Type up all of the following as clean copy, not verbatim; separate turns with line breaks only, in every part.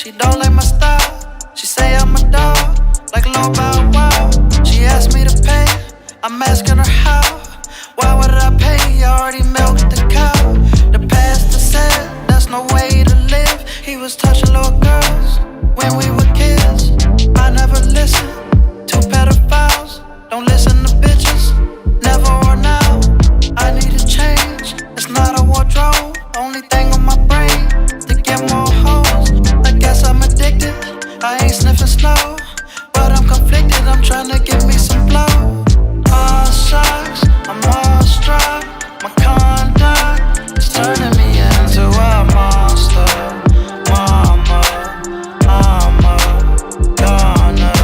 she don't like my style. She say I'm a dog, like Lil Bow Wow. She asked me to pay, I'm asking her how. Why would I pay? I already milked the cow. The pastor said that's no way to live. He was touching little girls when we were kids. I never listened to pedophiles. Don't listen to bitches, never or now. I need a change, it's not a wardrobe. Only thing on my brain, to get more hoes. I guess I'm addicted, I ain't sniffing slow. But I'm conflicted, I'm tryna get me some blow. All shucks, I'm all struck. My conduct is turning me into a monster. Mama, I'm a goner.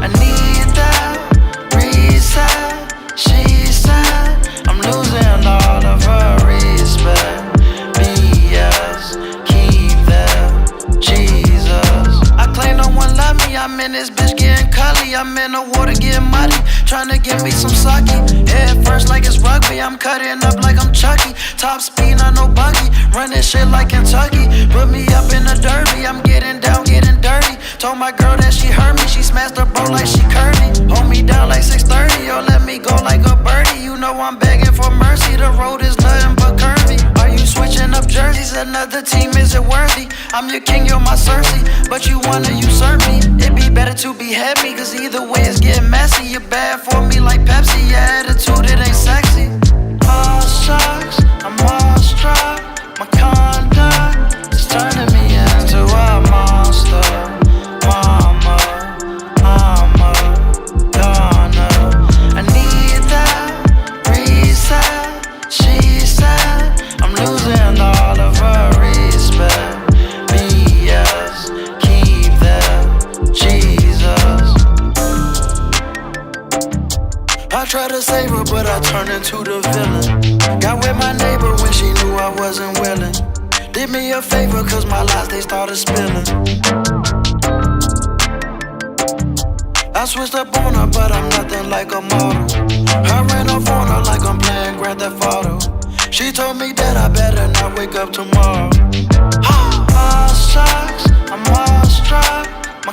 I need that reset. She said I'm losing all of her respect. BS, keep that Jesus. I claim no one love me. I'm in this bitch getting cully. I'm in the water getting muddy, tryna get me some sake. Head first like it's rugby. I'm cutting up like I'm Chucky. Top speed, not no buggy. Running shit like Kentucky. Put me up in the derby. I'm getting down, getting dirty. Told my girl that she heard me. She smashed her bro like she curvy. Hold me down like 6:30 or let me go like a birdie. You know I'm begging for mercy. The road is nothing but curvy. Are you switching up jerseys? Another team, is it worthy? I'm your king, you're my Cersei, but you wanna usurp me. It'd be better to behead me, cause either way it's getting messy. You're bad for me like Pepsi. Your attitude, it ain't sexy. All shucks, I'm all struck. My conduct is turning me into a monster. Mama, I'm a goner. I need that reset. She said I'm losing all of her respect. BS, keep that Jesus. I tried to save her, but I turned into the villain. Got with my neighbor when she knew I wasn't willing. Did me a favor, cause my lies, they started spilling. I switched up on her, but I'm nothing like a model. I ran off on her like I'm playing Grand Theft Auto. She told me that I better not wake up tomorrow. All shucks, I'm all struck. My